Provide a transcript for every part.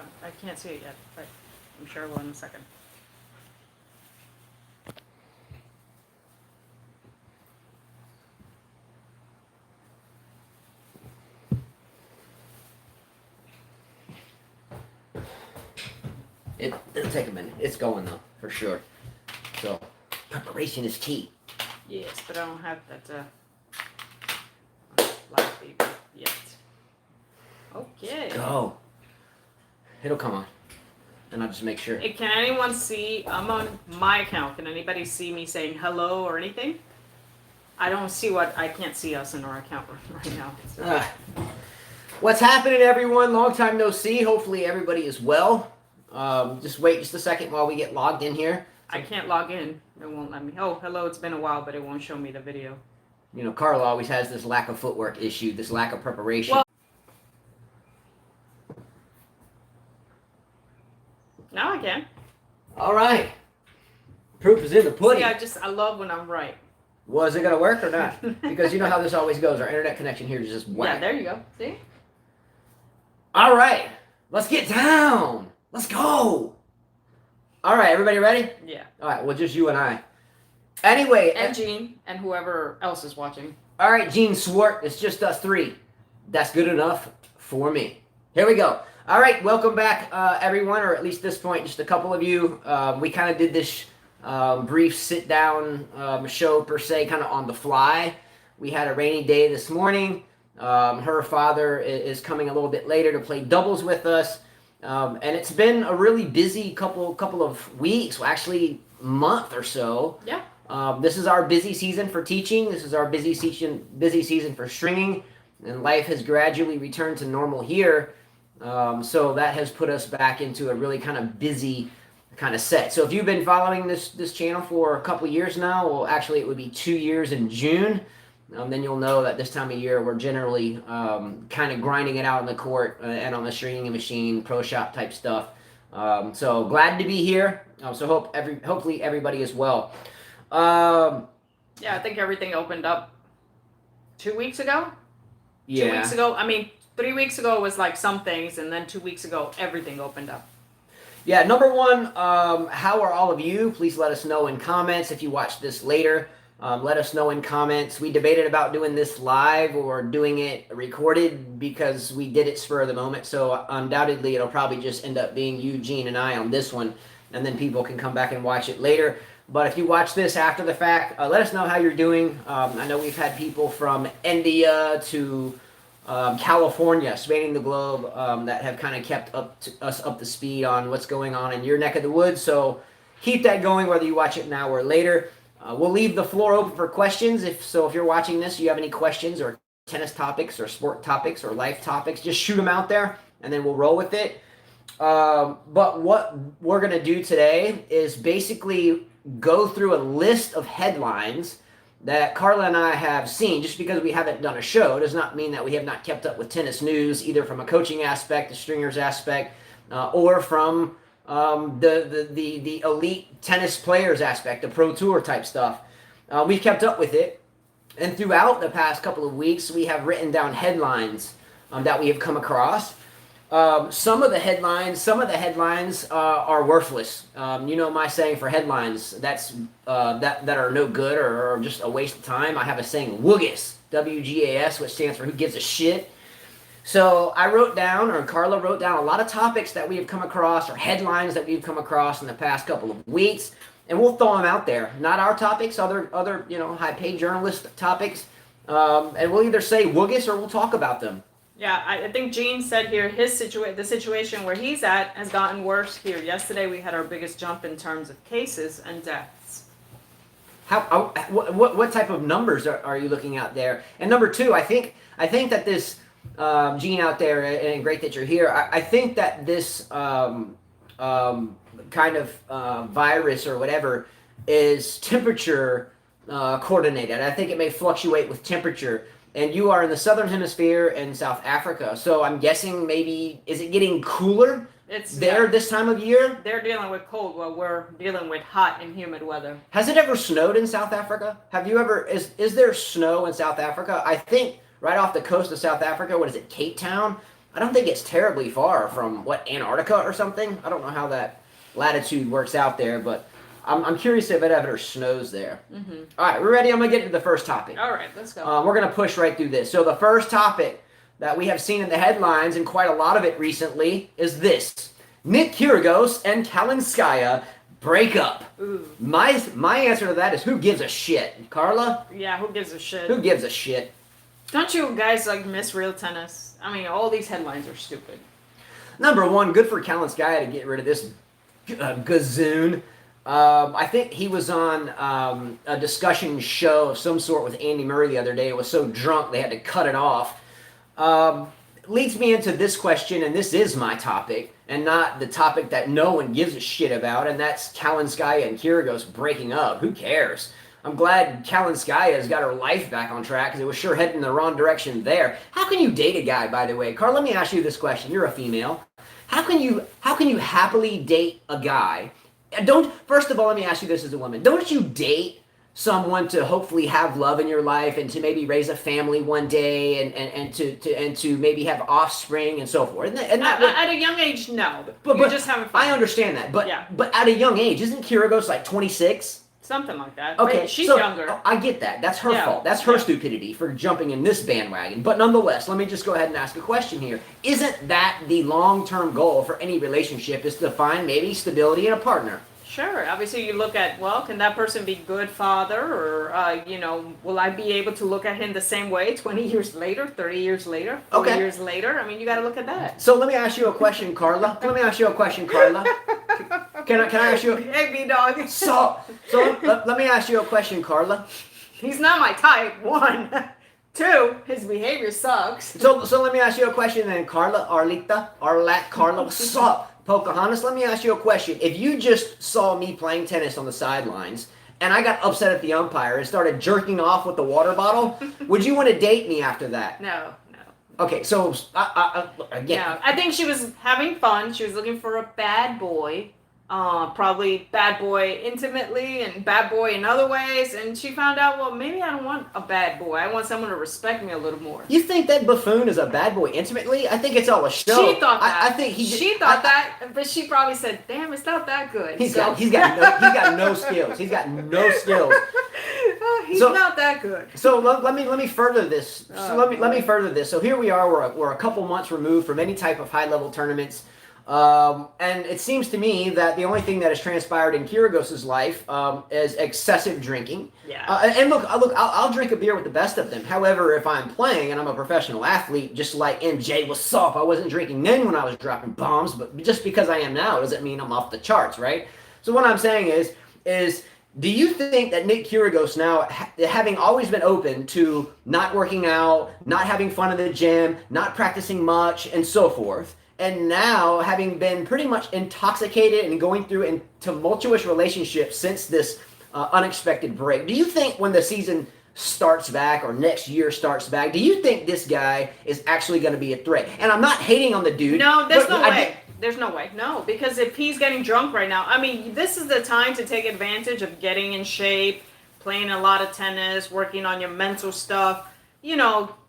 I can't see it yet, but I'm sure I will in a second. It'll take a minute. It's going though, for sure. So, preparation is key. Yes, but I don't have that live feed yet. Okay. Go. It'll come on. And I'll just make sure. Hey, can anyone see? I'm on my account. Can anybody see me saying hello or anything? I don't see what I can't see us in our account right now. So. What's happening, everyone? Long time no see. Hopefully, everybody is well. Just wait just a second while we get logged in here. I can't log in. It won't let me. Oh, hello. It's been a while, but it won't show me the video. You know, Carla always has this lack of footwork issue, this lack of preparation. Well, now I can. All right. Proof is in the pudding. See, I love when I'm right. Was it going to work or not? Because you know how this always goes. Our internet connection here is just whack. Yeah, there you go. See? All right. Let's get down. Let's go. All right. Everybody ready? Yeah. All right. Well, just you and I. Anyway. And Gene and whoever else is watching. All right, Gene Swart. It's just us three. That's good enough for me. Here we go. All right. Welcome back, everyone, or at least this point, just a couple of you. We kind of did this brief sit-down show, per se, kind of on the fly. We had a rainy day this morning. Her father is coming a little bit later to play doubles with us. And it's been a really busy couple of weeks, well, actually month or so. Yeah. This is our busy season for teaching. This is our busy season for stringing, and life has gradually returned to normal here. So that has put us back into a really kind of busy kind of set. So if you've been following this channel for a couple years now, well, actually it would be 2 years in June. Then you'll know that this time of year we're generally kind of grinding it out on the court and on the stringing machine, pro shop type stuff. So glad to be here. So hopefully everybody is well. Yeah, I think everything opened up 2 weeks ago. Yeah. 2 weeks ago. I mean, 3 weeks ago was like some things, and then 2 weeks ago everything opened up. Yeah, number one, how are all of you? Please let us know in comments if you watch this later. Let us know in comments. We debated about doing this live or doing it recorded because we did it spur of the moment. So undoubtedly, it'll probably just end up being you, Gene, and I on this one. And then people can come back and watch it later. But if you watch this after the fact, let us know how you're doing. I know we've had people from India to California, spanning the globe, that have kind of kept us up to speed on what's going on in your neck of the woods. So keep that going whether you watch it now or later. We'll leave the floor open for questions. If you're watching this, you have any questions or tennis topics or sport topics or life topics, just shoot them out there and then we'll roll with it. But what we're going to do today is basically go through a list of headlines that Carla and I have seen. Just because we haven't done a show does not mean that we have not kept up with tennis news, either from a coaching aspect, a stringers aspect, or from the elite tennis players aspect, the pro tour type stuff. We've kept up with it, and throughout the past couple of weeks, we have written down headlines that we have come across. Some of the headlines are worthless. You know my saying for headlines, that are no good or just a waste of time. I have a saying, WGAS, W-G-A-S, which stands for who gives a shit. So I wrote down, or Carla wrote down, a lot of topics that we have come across, or headlines that we've come across in the past couple of weeks, and we'll throw them out there. Not our topics, other high-paid journalist topics, and we'll either say WGAS or we'll talk about them. Yeah, I think Gene said here the situation where he's at has gotten worse here. Yesterday we had our biggest jump in terms of cases and deaths. What type of numbers are you looking at there? And number two, I think that this Gene out there, and great that you're here. I think that this kind of virus or whatever is temperature coordinated. I think it may fluctuate with temperature. And you are in the southern hemisphere in South Africa, so I'm guessing maybe, is it getting cooler this time of year? They're dealing with cold while we're dealing with hot and humid weather. Has it ever snowed in South Africa? Have you ever, is there snow in South Africa? I think right off the coast of South Africa, what is it, Cape Town? I don't think it's terribly far from Antarctica or something. I don't know how that latitude works out there, but I'm curious if it ever snows there. Mm-hmm. All right, we're ready. I'm gonna get to the first topic. All right, let's go. We're gonna push right through this. So the first topic that we have seen in the headlines, and quite a lot of it recently, is this: Nick Kyrgios and Kalinskaya break up. Ooh. My answer to that is, who gives a shit? Carla? Yeah, who gives a shit? Who gives a shit? Don't you guys like miss real tennis? I mean, all these headlines are stupid. Number one, good for Kalinskaya to get rid of this gazoon. I think he was on a discussion show of some sort with Andy Murray the other day. It was so drunk they had to cut it off. Leads me into this question, and this is my topic, and not the topic that no one gives a shit about, and that's Kalinskaya and Kyrgios breaking up. Who cares? I'm glad Kalinskaya has got her life back on track, because it was sure heading in the wrong direction there. How can you date a guy, by the way? Carl, let me ask you this question. You're a female. How can you happily date a guy? First of all, let me ask you this as a woman. Don't you date someone to hopefully have love in your life and to maybe raise a family one day and to maybe have offspring and so forth? At a young age, no. But You're just having fun. I understand that. But yeah. But at a young age, isn't Kyrgios like 26? Something like that. Okay, But she's so younger. I get that. That's her fault. That's her stupidity for jumping in this bandwagon. But nonetheless, let me just go ahead and ask a question here. Isn't that the long-term goal for any relationship, is to find maybe stability in a partner? Sure. Obviously, you look at, well, can that person be good father, or will I be able to look at him the same way 20 years later, 30 years later, 40 years later? I mean, you got to look at that. So let me ask you a question, Carla. Can I ask you? Hey, B-Dog. So let me ask you a question, Carla. He's not my type. 1. 2, his behavior sucks. So let me ask you a question then, Carla, Carla, what's up? Pocahontas, let me ask you a question. If you just saw me playing tennis on the sidelines and I got upset at the umpire and started jerking off with the water bottle, would you want to date me after that? No. Okay, so again. No, I think she was having fun. She was looking for a bad boy. Probably bad boy intimately and bad boy in other ways, and she found out, well, maybe I don't want a bad boy. I want someone to respect me a little more. You think that buffoon is a bad boy intimately? I think it's all a show. She thought that. I think she thought that, but she probably said, "Damn, it's not that good." He's got no skills. He's got no skills. He's not that good. So let me further this. Let me further this. So here we are. We're a couple months removed from any type of high level tournaments. And it seems to me that the only thing that has transpired in Kyrgios' life is excessive drinking. Yeah. And look, I'll drink a beer with the best of them. However, if I'm playing and I'm a professional athlete, just like MJ, what's up? I wasn't drinking then when I was dropping bombs, but just because I am now doesn't mean I'm off the charts, right? So what I'm saying is do you think that Nick Kyrgios now, having always been open to not working out, not having fun at the gym, not practicing much, and so forth, and now having been pretty much intoxicated and going through a tumultuous relationship since this unexpected break, do you think when the season starts back or next year starts back, do you think this guy is actually going to be a threat? And I'm not hating on the dude. No, there's no way. There's no way. No, because if he's getting drunk right now, I mean, this is the time to take advantage of getting in shape, playing a lot of tennis, working on your mental stuff,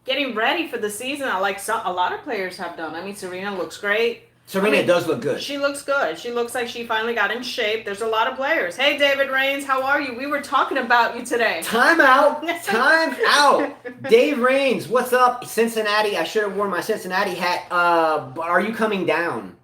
getting ready for the season, like a lot of players have done. I mean, Serena looks great. Serena does look good. She looks good. She looks like she finally got in shape. There's a lot of players. Hey, David Raines, how are you? We were talking about you today. Time out. Time out. Dave Raines, what's up? Cincinnati. I should have worn my Cincinnati hat. Are you coming down?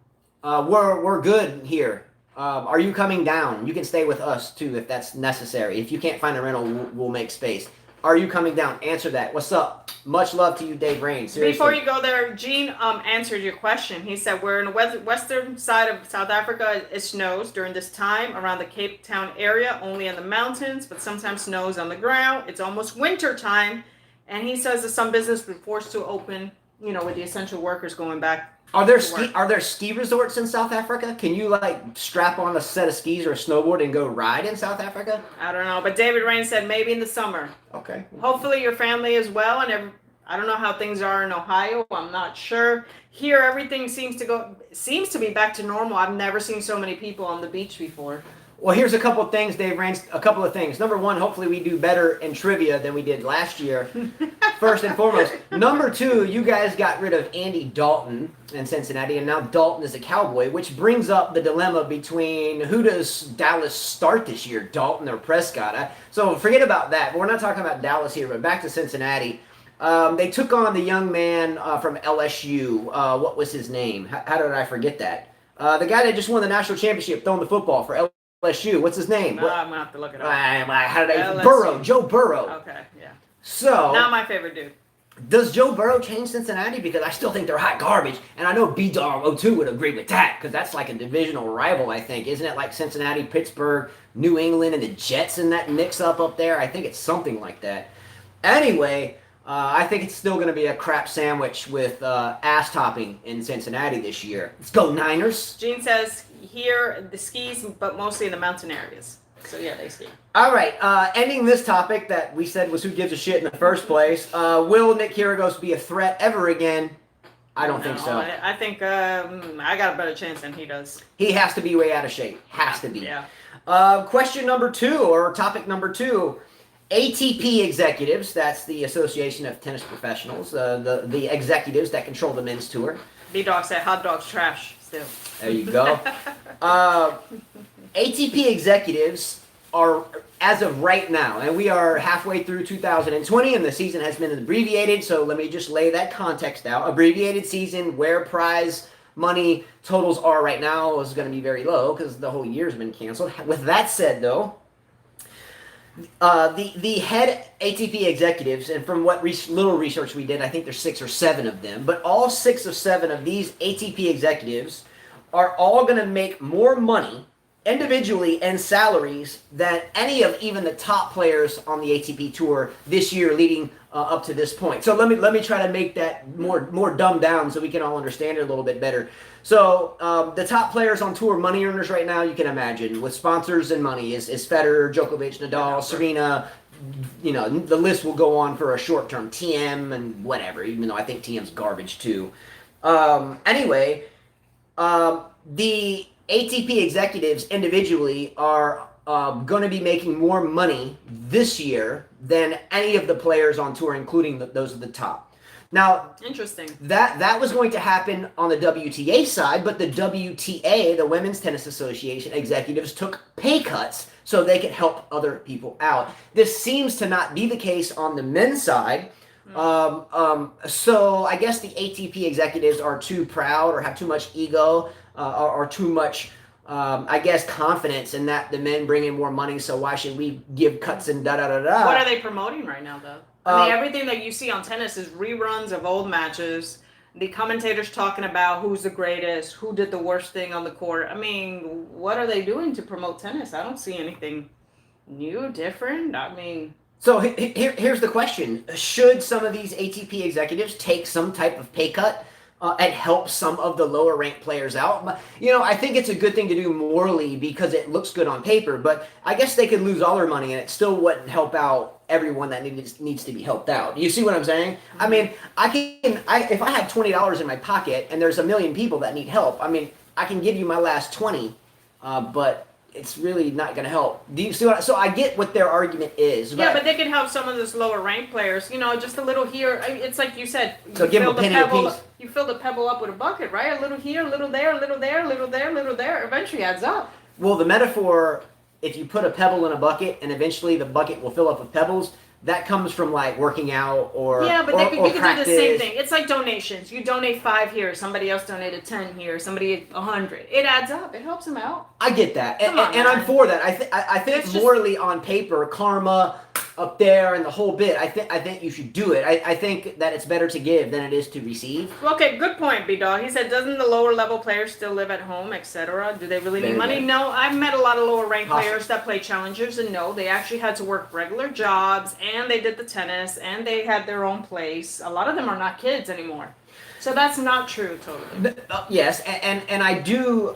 We're good here. Are you coming down? You can stay with us, too, if that's necessary. If you can't find a rental, we'll make space. Are you coming down? Answer that. What's up? Much love to you, Dave Raines. Seriously. Before you go there, Gene answered your question. He said, we're in the western side of South Africa. It snows during this time around the Cape Town area, only in the mountains, but sometimes snows on the ground. It's almost winter time. And he says that some business was forced to open, with the essential workers going back. Are there ski resorts in South Africa? Can you strap on a set of skis or a snowboard and go ride in South Africa? I don't know, but David Raines said maybe in the summer. Okay. Hopefully your family as well, and I don't know how things are in Ohio. I'm not sure. Here everything seems to be back to normal. I've never seen so many people on the beach before. Well, here's a couple of things, Dave Rance. A couple of things. Number one, hopefully we do better in trivia than we did last year. First and foremost. Number two, you guys got rid of Andy Dalton in Cincinnati, and now Dalton is a Cowboy, which brings up the dilemma between who does Dallas start this year, Dalton or Prescott. So forget about that. But we're not talking about Dallas here, but back to Cincinnati. They took on the young man from LSU. What was his name? How did I forget that? The guy that just won the national championship throwing the football for LSU. What's his name? I'm going to have to look it up. How did I? Burrow. Joe Burrow. Okay, yeah. So. Not my favorite dude. Does Joe Burrow change Cincinnati? Because I still think they're hot garbage. And I know B-Dog02 would agree with that. Because that's like a divisional rival, I think. Isn't it like Cincinnati, Pittsburgh, New England, and the Jets in that mix-up up there? I think it's something like that. Anyway, I think it's still going to be a crap sandwich with ass topping in Cincinnati this year. Let's go Niners. Gene says here the skis, but mostly in the mountain areas. So yeah, they ski. All right, ending this topic that we said was who gives a shit in the first place. Will Nick Kyrgios be a threat ever again? I don't think so. I think I got a better chance than he does. He has to be way out of shape. Has to be. Yeah. Question number two, or topic number two. ATP executives, that's the Association of Tennis Professionals, the executives that control the men's tour. B-Dog said hot dogs trash still. There you go. ATP executives are, as of right now, and we are halfway through 2020, and the season has been abbreviated, so let me just lay that context out. Abbreviated season, where prize money totals are right now is going to be very low because the whole year's been canceled. With that said, though, the head ATP executives, and from what little research we did, I think there's 6 or 7 of them, but all 6 or 7 of these ATP executives are all going to make more money individually and salaries than any of even the top players on the ATP tour this year leading up to this point. So let me try to make that more dumbed down so we can all understand it a little bit better. So the top players on tour, money earners right now, you can imagine, with sponsors and money, is Federer, Djokovic, Nadal, Serena. You know, the list will go on for a short term. TM and whatever, even though I think TM's garbage too. Anyway, the ATP executives individually are going to be making more money this year than any of the players on tour, including those at the top. Now, interesting. That was going to happen on the WTA side, but the WTA, the Women's Tennis Association executives, took pay cuts so they could help other people out. This seems to not be the case on the men's side. So I guess the ATP executives are too proud or have too much ego or too much, I guess, confidence in that the men bring in more money, so why should we give cuts and da-da-da-da? What are they promoting right now, though? I mean, everything that you see on tennis is reruns of old matches. The commentators talking about who's the greatest, who did the worst thing on the court. I mean, what are they doing to promote tennis? I don't see anything new, different. I mean... So here's the question. Should some of these ATP executives take some type of pay cut and help some of the lower ranked players out? But, you know, I think it's a good thing to do morally because it looks good on paper, but I guess they could lose all their money and it still wouldn't help out everyone that needs to be helped out. You see what I'm saying? I mean, if I have $20 in my pocket and there's a million people that need help, I mean, I can give you my last 20, but it's really not going to help. Do you see what? So I get what their argument is. Yeah, but they can help some of those lower ranked players. You know, just a little here. It's like you said. So give them a penny apiece. You fill the pebble up with a bucket, right? A little here, a little there, a little there, a little there, a little there. Eventually adds up. Well, the metaphor, if you put a pebble in a bucket and eventually the bucket will fill up with pebbles, that comes from like working out or yeah, but or you can do the same thing. It's like donations. You donate 5 here, somebody else donated 10 here, somebody 100. It adds up. It helps them out. I get that, and I'm for that. I think morally on paper, karma up there and the whole bit. I think you should do it. I think that it's better to give than it is to receive. Okay, good point, B-Dog. He said, doesn't the lower level players still live at home, etc.? Do they really need money? No, I've met a lot of lower ranked players that play challengers, and no, they actually had to work regular jobs, and they did the tennis, and they had their own place. A lot of them are not kids anymore. So that's not true, totally. Yes, and I do,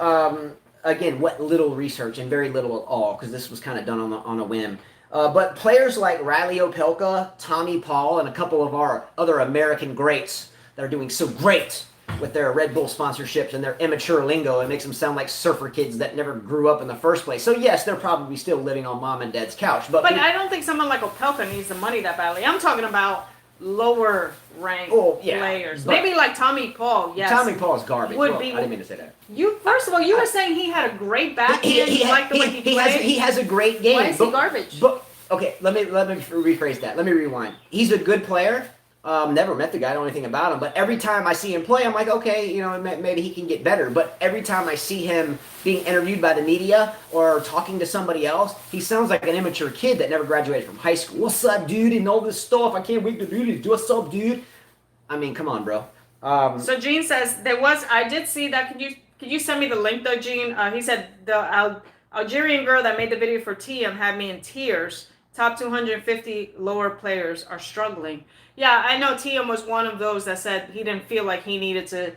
again, what little research, and very little at all, because this was kind of done on a whim. But players like Riley Opelka, Tommy Paul, and a couple of our other American greats that are doing so great with their Red Bull sponsorships and their immature lingo. It makes them sound like surfer kids that never grew up in the first place. So yes, they're probably still living on mom and dad's couch. But I don't think someone like Opelka needs the money that badly. I'm talking about lower ranked players. Maybe like Tommy Paul. Yes, Tommy Paul's garbage. I didn't mean to say that. First of all, you were saying he had a great backhand. You like the way he played. He has a great game. Why is he garbage? But okay, let me rephrase that. Let me rewind. He's a good player. Never met the guy, don't know anything about him, but every time I see him play, I'm like, okay, maybe he can get better. But every time I see him being interviewed by the media or talking to somebody else, he sounds like an immature kid that never graduated from high school. What's up, dude? And all this stuff. I can't wait to do this. What's up, dude? I mean, come on, bro. So Gene says I did see that. Could you send me the link though, Gene? He said the Algerian girl that made the video for TM had me in tears. Top 250 lower players are struggling. Yeah, I know TM was one of those that said he didn't feel like he needed to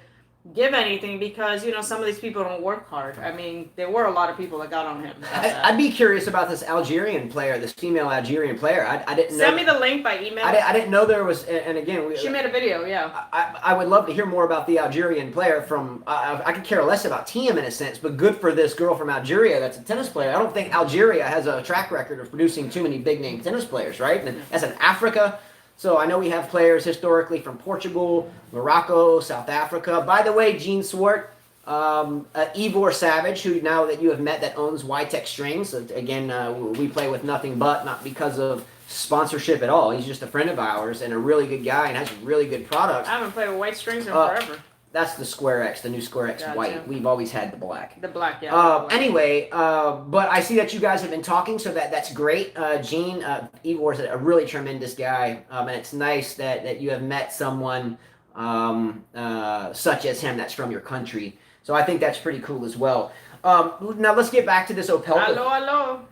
give anything because, some of these people don't work hard. I mean, there were a lot of people that got on him. I'd be curious about this Algerian player, this female Algerian player. I didn't know. Send me the link by email. I didn't know there was, and again, she made a video, yeah. I would love to hear more about the Algerian player from, I could care less about TM in a sense, but good for this girl from Algeria that's a tennis player. I don't think Algeria has a track record of producing too many big name tennis players, right? And that's in Africa. So I know we have players historically from Portugal, Morocco, South Africa. By the way, Gene Swart, Ivor Savage, who now that you have met that owns YTech Strings. Again, we play with nothing but, not because of sponsorship at all. He's just a friend of ours and a really good guy and has really good products. I haven't played with white strings in forever. That's the Square X, the new Square X white. We've always had the black. The black, yeah. Anyway, but I see that you guys have been talking, so that's great. Gene, Ivor's a really tremendous guy, and it's nice that you have met someone such as him that's from your country. So I think that's pretty cool as well. Now let's get back to this Opelka.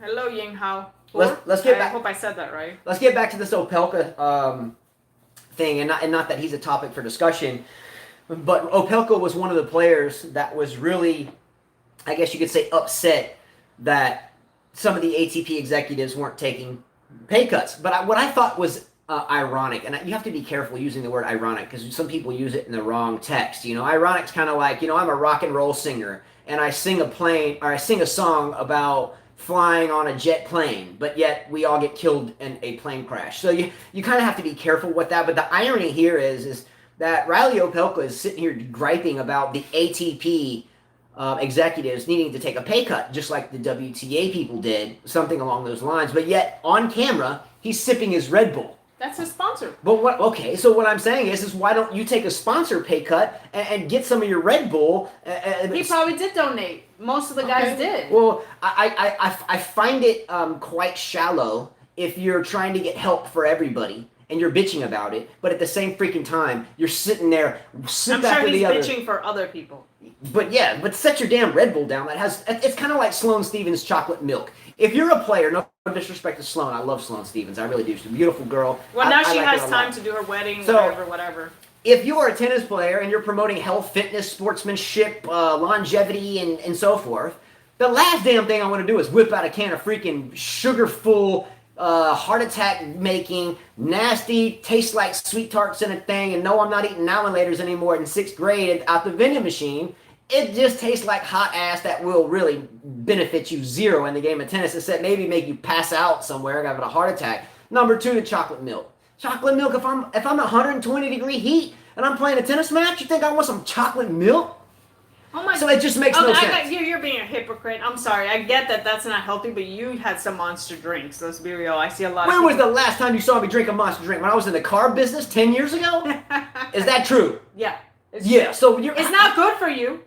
Hello, Ying Hao. Let's get back. I hope I said that right. Let's get back to this Opelka thing, and not that he's a topic for discussion. But Opelka was one of the players that was really, I guess you could say, upset that some of the ATP executives weren't taking pay cuts. But what I thought was ironic, and you have to be careful using the word ironic because some people use it in the wrong text. Ironic's kind of like, I'm a rock and roll singer and I sing a song about flying on a jet plane, but yet we all get killed in a plane crash. So you kind of have to be careful with that. But the irony here is that Riley Opelka is sitting here griping about the ATP executives needing to take a pay cut, just like the WTA people did, something along those lines. But yet, on camera, he's sipping his Red Bull. That's his sponsor. But so what I'm saying is why don't you take a sponsor pay cut and get some of your Red Bull? He probably did donate. Most of the guys did. Well, I find it quite shallow if you're trying to get help for everybody and you're bitching about it, but at the same freaking time, you're sitting there, I'm sure he's bitching for other people. But set your damn Red Bull down. It's kind of like Sloane Stephens' chocolate milk. If you're a player, no disrespect to Sloane, I love Sloane Stephens, I really do. She's a beautiful girl. Well, now she has time to do her wedding, whatever. If you are a tennis player and you're promoting health, fitness, sportsmanship, longevity, and so forth, the last damn thing I want to do is whip out a can of freaking sugar-full, heart attack making, nasty, tastes like sweet tarts in a thing, and no, I'm not eating Alligators anymore in 6th grade out the vending machine. It just tastes like hot ass that will really benefit you zero in the game of tennis, except maybe make you pass out somewhere and have a heart attack. Number 2, the chocolate milk. Chocolate milk, if I'm 120-degree heat and I'm playing a tennis match, you think I want some chocolate milk? Oh my! So it just makes no sense. You're being a hypocrite. I'm sorry. I get that that's not healthy, but you had some Monster drinks. Let's be real. I see a lot. When was the last time you saw me drink a Monster drink? When I was in the car business 10 years ago? Is that true? Yeah. So it's not good for you.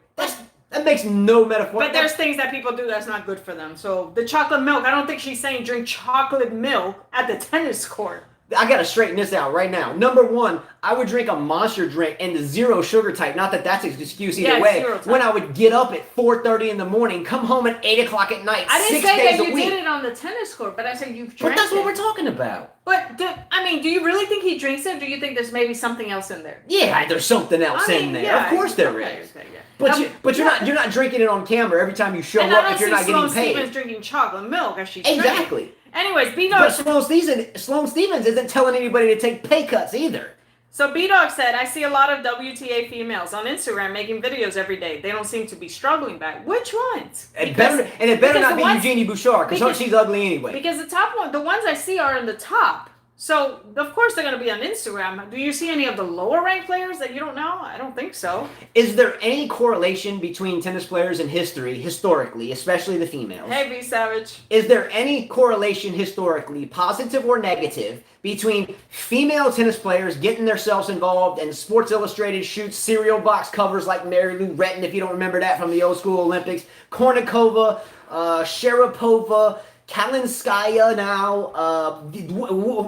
That makes no metaphor. But there's things that people do that's not good for them. So the chocolate milk, I don't think she's saying drink chocolate milk at the tennis court. I gotta straighten this out right now. Number 1, I would drink a Monster drink in the 0 sugar type. Not that that's an excuse either way. When I would get up at 4:30 in the morning, come home at 8 o'clock at night, I didn't 6 say days that a you week. did it on the tennis court, but I said you've drank it. But that's what we're talking about. But do you really think he drinks it? Or do you think there's maybe something else in there? Yeah, there's something else in there. Yeah, of course there is. Okay, yeah. But you're not drinking it on camera every time you show up if you're not getting paid. Sloane Stephens drinking chocolate milk as she's exactly. Anyways, But Sloane Stephens isn't telling anybody to take pay cuts either. So B-Dog said, I see a lot of WTA females on Instagram making videos every day. They don't seem to be struggling back. Which ones? It better not be Eugenie Bouchard, because she's ugly anyway. Because the ones I see are in the top. So, of course, they're going to be on Instagram. Do you see any of the lower ranked players that you don't know? I don't think so. Is there any correlation between tennis players in history, historically, especially the females? Hey, B Savage. Is there any correlation historically, positive or negative, between female tennis players getting themselves involved and Sports Illustrated shoots cereal box covers like Mary Lou Retton, if you don't remember that from the old school Olympics, Kornikova, Sharapova, Kalinskaya now,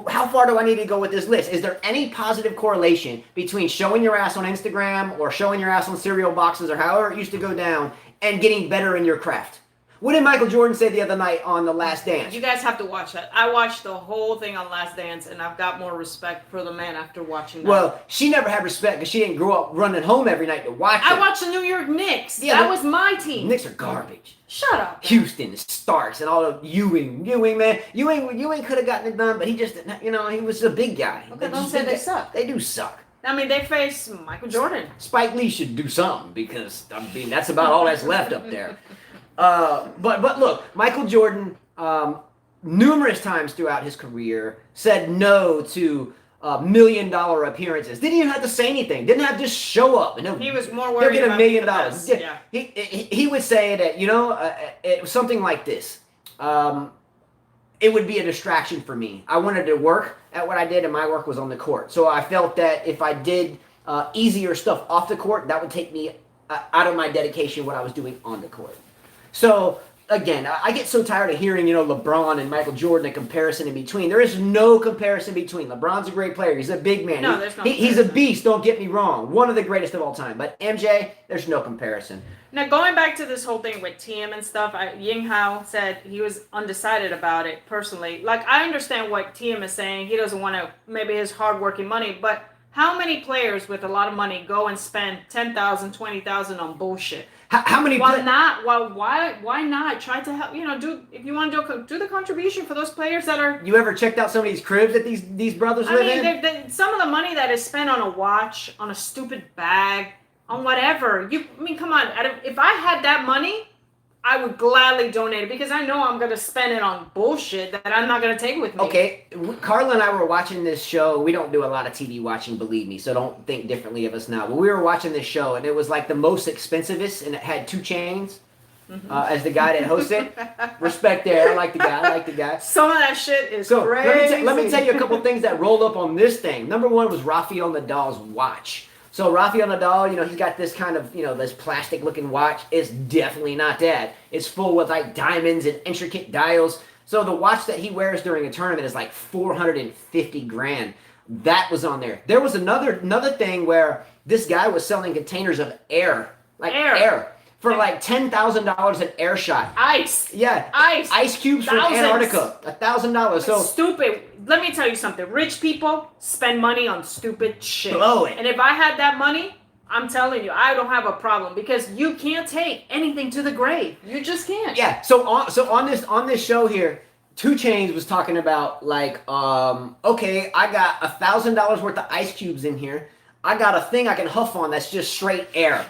how far do I need to go with this list? Is there any positive correlation between showing your ass on Instagram or showing your ass on cereal boxes or however it used to go down and getting better in your craft? What did Michael Jordan say the other night on The Last Dance? You guys have to watch that. I watched the whole thing on Last Dance, and I've got more respect for the man after watching that. Well, she never had respect because she didn't grow up running home every night to watch it. I watched the New York Knicks. Yeah, that was my team. Knicks are garbage. Shut up. Man. Houston, Starks, and all of Ewing, man. Ewing could have gotten it done, but he just, he was a big guy. Okay, don't say they suck. They do suck. I mean, they face Michael Jordan. Spike Lee should do something because, that's about all that's left up there. But look, Michael Jordan, numerous times throughout his career, said no to $1 million appearances. Didn't even have to say anything. Didn't have to just show up. And he was more worried get about $1 million. Yeah. He would say that it was something like this. It would be a distraction for me. I wanted to work at what I did, and my work was on the court. So I felt that if I did easier stuff off the court, that would take me out of my dedication what I was doing on the court. So, again, I get so tired of hearing, LeBron and Michael Jordan, a comparison in between. There is no comparison between. LeBron's a great player. He's a big man. No, there's no he's a beast, don't get me wrong. One of the greatest of all time. But MJ, there's no comparison. Now, going back to this whole thing with TM and stuff, Ying Hao said he was undecided about it personally. Like, I understand what TM is saying. He doesn't want to, maybe his hard-working money, but how many players with a lot of money go and spend $10,000, $20,000 on bullshit? How many? Why not? Why not? Try to help. If you want to do the contribution for those players that are. You ever checked out some of these cribs that these brothers live in? Some of the money that is spent on a watch, on a stupid bag, on whatever. Come on. If I had that money, I would gladly donate it because I know I'm going to spend it on bullshit that I'm not going to take with me. Okay, Carla and I were watching this show. We don't do a lot of TV watching, believe me, so don't think differently of us now. But we were watching this show, and it was like the most expensivest, and it had 2 Chainz as the guy that hosts it. Respect there. I like the guy. Some of that shit is crazy. Let me tell you a couple things that rolled up on this thing. Number one was Rafael Nadal's watch. So Rafael Nadal, he's got this kind of, this plastic-looking watch. It's definitely not that. It's full with, like, diamonds and intricate dials. So the watch that he wears during a tournament is, like, $450,000. That was on there. There was another thing where this guy was selling containers of air. Like, air. For, like, $10,000 an air shot. Ice. Yeah. Ice cubes from Antarctica. $1,000. So stupid. Let me tell you something. Rich people spend money on stupid shit. Blow it. And if I had that money, I'm telling you, I don't have a problem because you can't take anything to the grave. You just can't. Yeah. So on this show here, 2 Chainz was talking about like, okay, I got $1,000 worth of ice cubes in here. I got a thing I can huff on that's just straight air.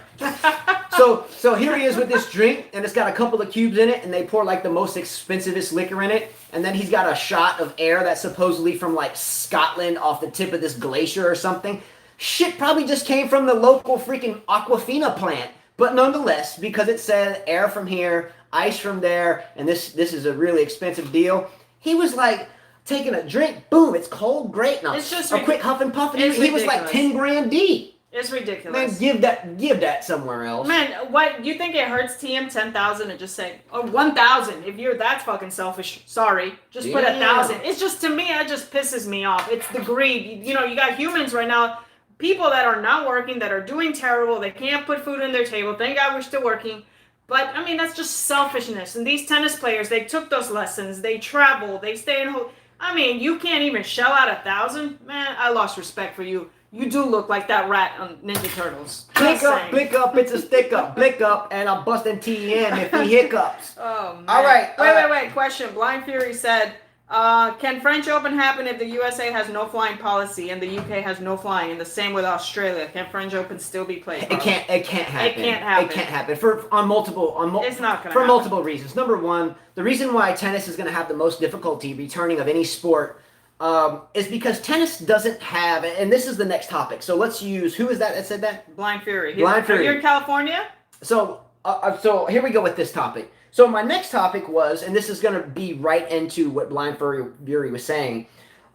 So here he is with this drink, and it's got a couple of cubes in it, and they pour like the most expensivest liquor in it, and then he's got a shot of air that's supposedly from like Scotland off the tip of this glacier or something. Shit probably just came from the local freaking Aquafina plant, but nonetheless, because it said air from here, ice from there, and this is a really expensive deal, he was like taking a drink, boom, it's cold, great, now it's just a quick huff and puff, and he was like 10 grand deep. It's ridiculous. Man, give that somewhere else. Man, what you think it hurts TM 10,000 and just say 1,000? If you're that fucking selfish, sorry, just put 1,000. It's just, to me, that just pisses me off. It's the greed. You got humans right now, people that are not working, that are doing terrible. They can't put food on their table. Thank God we're still working. But that's just selfishness. And these tennis players, they took those lessons. They travel. They stay in home. You can't even shell out 1,000. Man, I lost respect for you. You do look like that rat on Ninja Turtles. Blick up, it's a stick up. Blick up, and I'm busting TM if he hiccups. Oh, man. All right. Wait. Question. Blind Fury said, Can French Open happen if the USA has no flying policy and the UK has no flying? And the same with Australia. Can French Open still be played? It can't. It can't happen. It can't happen. It can't happen It's not gonna for happen. multiple reasons. Number one, the reason why tennis is going to have the most difficulty returning of any sport is because tennis doesn't have. And this is the next topic. So let's use who is that said that? Blind Fury. Blind Fury. You're in California. So here we go with this topic. So my next topic was, and this is going to be right into what Blind Fury was saying.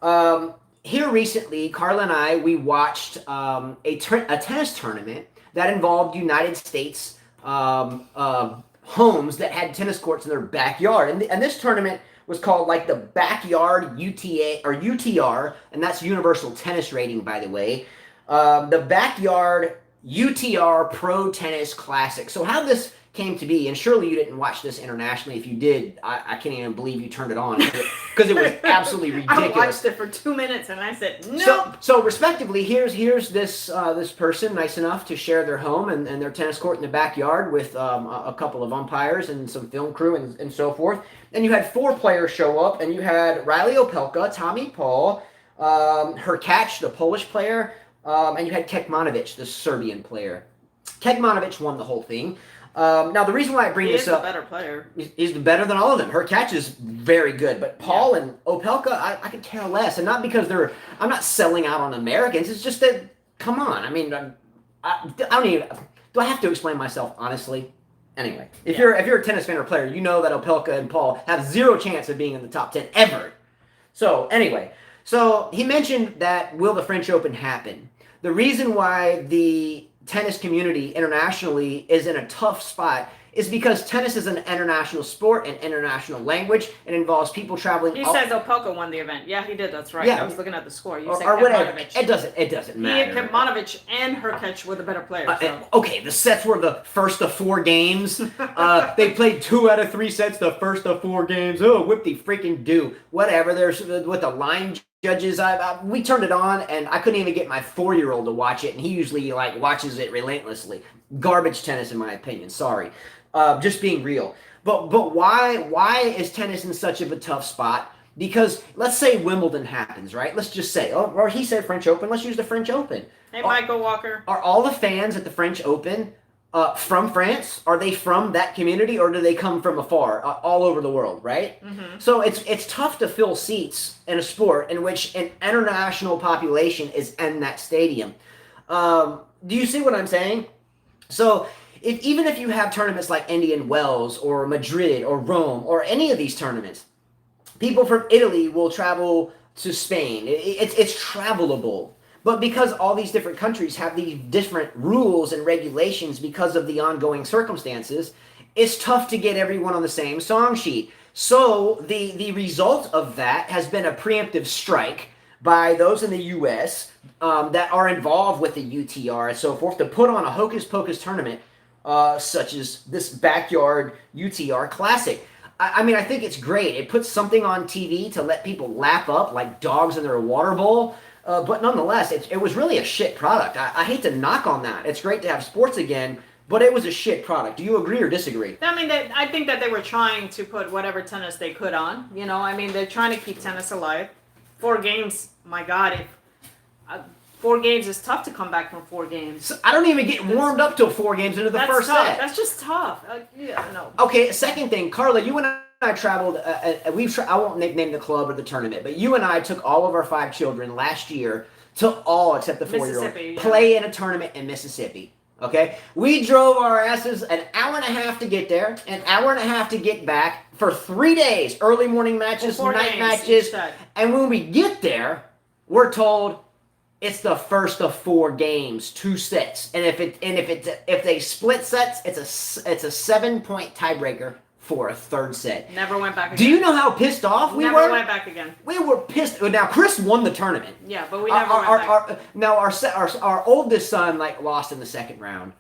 Here recently, Carla and I, we watched a tennis tournament that involved United States homes that had tennis courts in their backyard. And this tournament was called like the Backyard UTA or UTR, and that's Universal Tennis Rating, by the way. The Backyard UTR Pro Tennis Classic. So how this came to be, and surely you didn't watch this internationally. If you did, I can't even believe you turned it on because it was absolutely ridiculous. I watched it for 2 minutes and I said no. So respectively, here's this person nice enough to share their home and their tennis court in the backyard with a couple of umpires and some film crew and so forth. And you had 4 players show up, and you had Riley Opelka, Tommy Paul, Hurkacz, the Polish player, and you had Kekmanovic, the Serbian player. Kekmanovic won the whole thing. Now, the reason why I bring this up... He's the better player. He's better than all of them. Hurkacz is very good, but Paul and Opelka, I could care less. And not because I'm not selling out on Americans. It's just that, come on. I mean, I don't even... Do I have to explain myself, honestly? Anyway, if you're a tennis fan or player, you know that Opelka and Paul have 0 chance of being in the top 10 ever. So, anyway. So, he mentioned that will the French Open happen? The reason why the tennis community internationally is in a tough spot is because tennis is an international sport and international language. It involves people traveling. He says Opelka won the event. Yeah, he did. That's right. Yeah. I was looking at the score. You said or whatever. Kekmanovic. It doesn't matter. Kekmanovic and Hurkacz were the better players. So. Okay, the sets were the first of 4 games. They played 2 out of 3 sets the first of 4 games. Oh, whip-de-freaking do. Whatever. There's with the line judges. We turned it on, and I couldn't even get my 4-year-old to watch it, and he usually watches it relentlessly. Garbage tennis, in my opinion. Sorry. Just being real. But why is tennis in such of a tough spot? Because let's say Wimbledon happens, right? Let's just say, or he said French Open. Let's use the French Open. Hey, Michael Walker. Are all the fans at the French Open from France? Are they from that community, or do they come from afar, all over the world, right? Mm-hmm. So it's tough to fill seats in a sport in which an international population is in that stadium. Do you see what I'm saying? So even if you have tournaments like Indian Wells or Madrid or Rome or any of these tournaments, people from Italy will travel to Spain. It's travelable. But because all these different countries have these different rules and regulations because of the ongoing circumstances, it's tough to get everyone on the same song sheet. So the result of that has been a preemptive strike by those in the U.S. That are involved with the UTR and so forth to put on a hocus-pocus tournament such as this Backyard UTR Classic. I mean, I think it's great. It puts something on TV to let people lap up like dogs in their water bowl. But nonetheless, it was really a shit product. I hate to knock on that. It's great to have sports again, but it was a shit product. Do you agree or disagree? I mean, I think that they were trying to put whatever tennis they could on. You know, I mean, they're trying to keep tennis alive. 4 games, my God. 4 games is tough to come back from 4 games. So I don't even get warmed up till 4 games into the first tough. set. That's just tough. Yeah, no. Okay, second thing, Carla, you and I traveled. I won't name the club or the tournament, but you and I took all of our 5 children last year to all except the 4-year-old play in a tournament in Mississippi. Okay, we drove our asses an hour and a half to get there, an hour and a half to get back for 3 days. Early morning matches, night matches, and when we get there, we're told it's the first of 4 games, 2 sets, and if they split sets, it's a 7-point tiebreaker for a 3rd set. Never went back again. Do you know how pissed off we were? Never went back again. We were pissed. Now Chris won the tournament. Yeah, but we never went back. Now our oldest son lost in the 2nd round.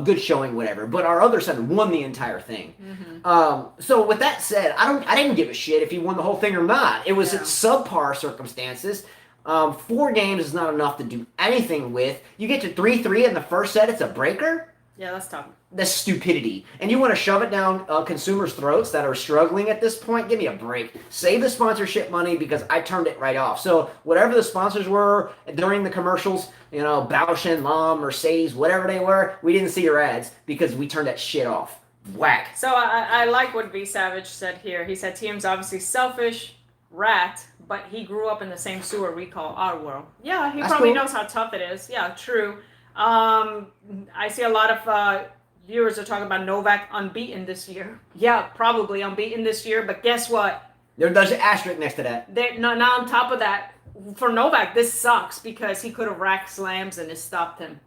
Good showing, whatever. But our other son won the entire thing. Mm-hmm. So with that said, I didn't give a shit if he won the whole thing or not. It was subpar circumstances. 4 games is not enough to do anything with. You get to 3-3 in the first set, it's a breaker. Yeah, that's tough. That's stupidity. And you want to shove it down consumers' throats that are struggling at this point? Give me a break. Save the sponsorship money because I turned it right off. So whatever the sponsors were during the commercials, Bausch and Lomb, Mercedes, whatever they were, we didn't see your ads because we turned that shit off. Whack. So I like what B Savage said here. He said TM's obviously selfish, rat, but he grew up in the same sewer we call our world. Yeah, he probably knows how tough it is. Yeah, true. I see a lot of viewers are talking about Novak unbeaten this year. Yeah, probably unbeaten this year, but guess what? There's an asterisk next to that. Now on top of that, for Novak, this sucks because he could have racked slams and it stopped him.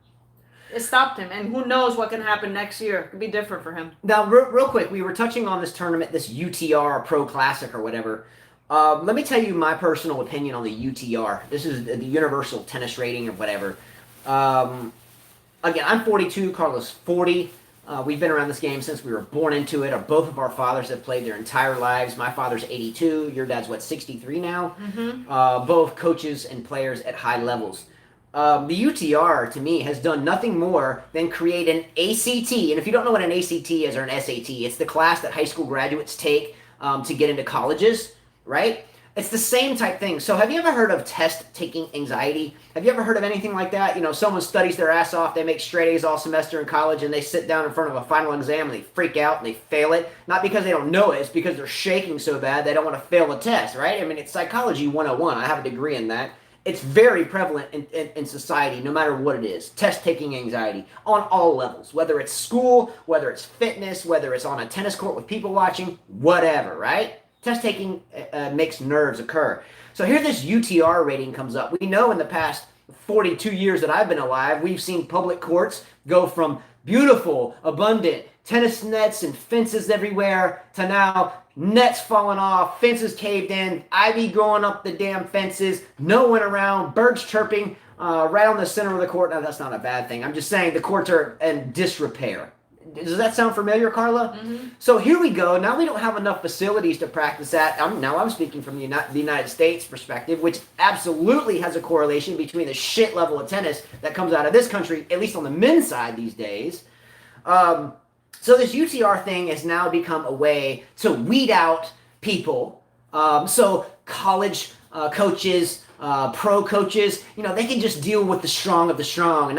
It stopped him, and who knows what can happen next year. It could be different for him. Now, real quick, we were touching on this tournament, this UTR Pro Classic or whatever. Let me tell you my personal opinion on the UTR. This is the Universal Tennis Rating or whatever. Again, I'm 42, Carlos 40. We've been around this game since we were born into it. Both of our fathers have played their entire lives. My father's 82. Your dad's, 63 now? Mm-hmm. Both coaches and players at high levels. The UTR, to me, has done nothing more than create an ACT. And if you don't know what an ACT is or an SAT, it's the class that high school graduates take to get into colleges, right? It's the same type thing. So have you ever heard of test-taking anxiety? Have you ever heard of anything like that? Someone studies their ass off, they make straight A's all semester in college, and they sit down in front of a final exam and they freak out and they fail it. Not because they don't know it, it's because they're shaking so bad they don't want to fail the test, right? I mean, it's psychology 101. I have a degree in that. It's very prevalent in society, no matter what it is. Test-taking anxiety on all levels, whether it's school, whether it's fitness, whether it's on a tennis court with people watching, whatever, right? Test-taking makes nerves occur. So here this UTR rating comes up. We know in the past 42 years that I've been alive, we've seen public courts go from beautiful, abundant tennis nets and fences everywhere to now nets falling off, fences caved in, ivy growing up the damn fences, no one around, birds chirping right on the center of the court. Now, that's not a bad thing. I'm just saying the courts are in disrepair. Does that sound familiar, Carla? Mm-hmm. So here we go. Now we don't have enough facilities to practice at. Now I'm speaking from the United States perspective, which absolutely has a correlation between the shit level of tennis that comes out of this country, at least on the men's side these days. So this UTR thing has now become a way to weed out people. So college coaches, pro coaches, they can just deal with the strong of the strong and